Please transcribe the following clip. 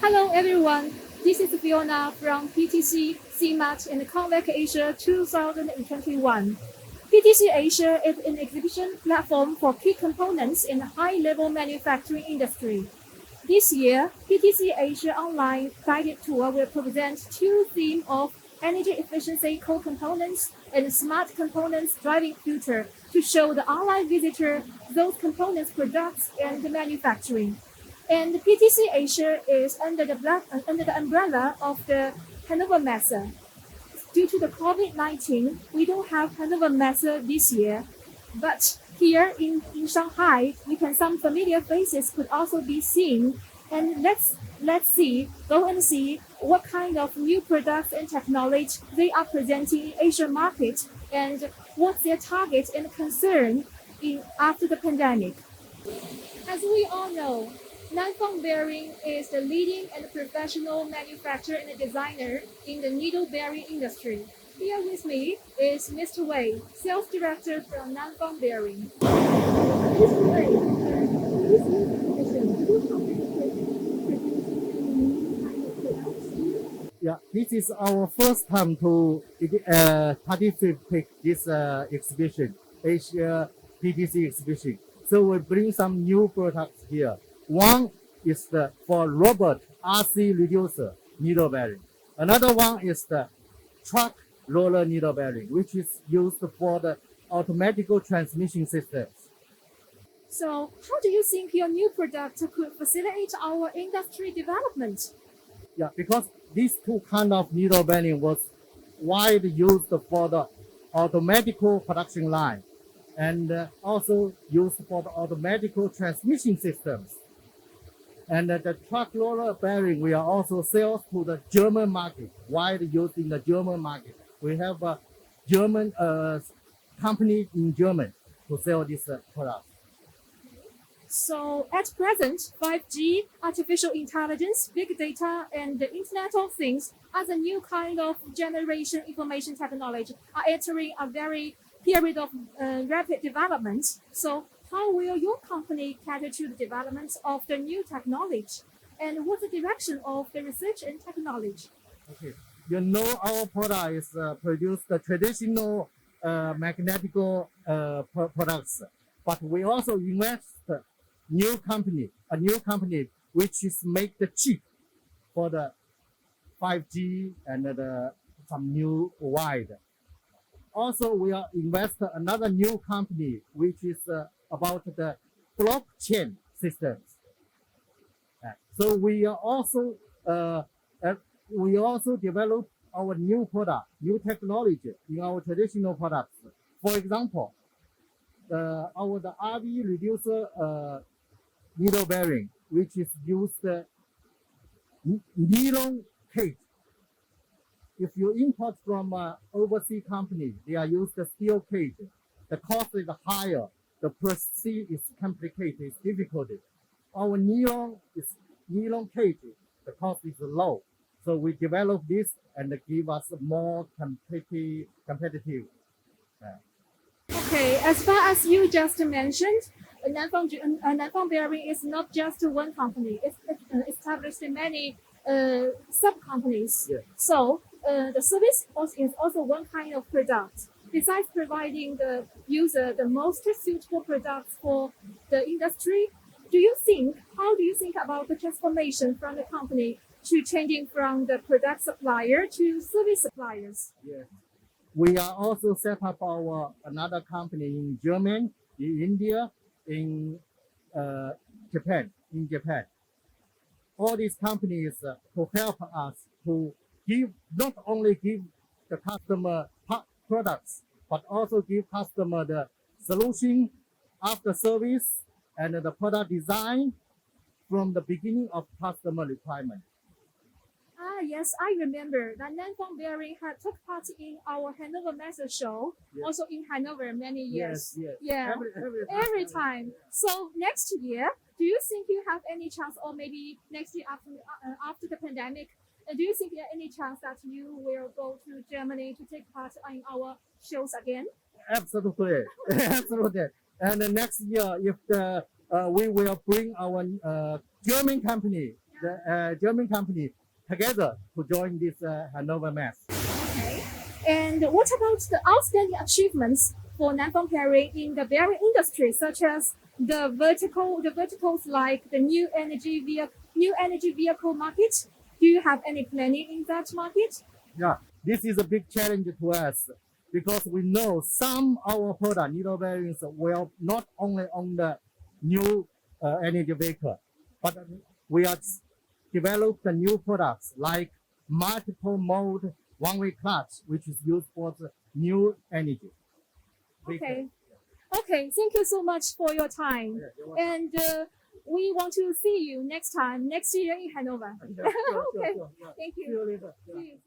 Hello everyone, this is Fiona from PTC, CMAT and Convec Asia 2021. PTC Asia is an exhibition platform for key components in the high-level manufacturing industry. This year, PTC Asia Online Guided Tour will present two themes of energy efficiency core components and smart components driving future to show the online visitor those components products and manufacturing. And PTC Asia is under the umbrella of the Hannover Messe. Due to the COVID-19, we don't have Hannover Messe this year. But here in Shanghai, some familiar faces could also be seen. And let's go and see what kind of new products and technology they are presenting in Asian market and what's their target and concern after the pandemic. As we all know, Nanfang Bearing is the leading and professional manufacturer and designer in the needle bearing industry. Here with me is Mr. Wei, Sales Director from Nanfang Bearing. Mr. Wei, Yeah, this is our first time to participate this exhibition, Asia PTC exhibition. So we bring some new products here. One is for robot RC reducer needle bearing. Another one is the truck roller needle bearing, which is used for the automatic transmission systems. So how do you think your new product could facilitate our industry development? Yeah, because these two kind of needle bearing was widely used for the automatic production line and also used for the automatic transmission systems. And the truck roller bearing, we are also sales to the German market, widely used in the German market. We have a German company in Germany to sell this product. So at present, 5G, artificial intelligence, big data, and the Internet of Things as a new kind of generation information technology are entering a very period of rapid development. So how will your company cater to the development of the new technology? And what's the direction of the research and technology? Okay, you know our product is produce the traditional magnetic products, but we also invest a new company which is make the chip for the 5G and some new wide. Also, we are invest another new company which is about the blockchain systems. So we are also develop our new product, new technology in our traditional products. For example, the RV reducer needle bearing, which is used nylon cage. If you import from overseas company, they are used the steel cage. The cost is higher. The process is complicated, it's difficult. Our nylon cage, the cost is low. So we develop this and give us more competitive. Okay, as far as you just mentioned, Nanfang Bearing is not just one company. It's established many sub-companies. Yeah. So the service is also one kind of product. Besides providing the user the most suitable products for the industry, how do you think about the transformation from the company to changing from the product supplier to service suppliers? Yes. We are also set up another company in Germany, in India, in Japan. All these companies to help us to not only give the customer products, but also give customer the solution after service and the product design from the beginning of customer requirement. Yes, I remember that Nanfang Bearing had took part in our Hannover Messe show, Yes. also in Hanover many years. Yes. Yeah, every time. So next year, do you think you have any chance, or maybe next year after the pandemic, do you think there any chance that you will go to Germany to take part in our shows again? Absolutely, absolutely. And next year, if we will bring our German company, the German company together to join this Hanover Mess. Okay. And what about the outstanding achievements for Nanfang Bearing in the bearing industry, such as the verticals like the new energy vehicle market? Do you have any planning in that market? Yeah, this is a big challenge to us because we know some of our product needle bearings will not only on the new energy vehicle, but we are developed new products like multiple mode one-way clutch, which is used for the new energy vehicle. Okay. Okay, thank you so much for your time. Yeah, you're welcome. And we want to see you next year in Hanover. Yeah, sure, Okay. sure. Yeah. Thank See you. you later. Yeah. See you.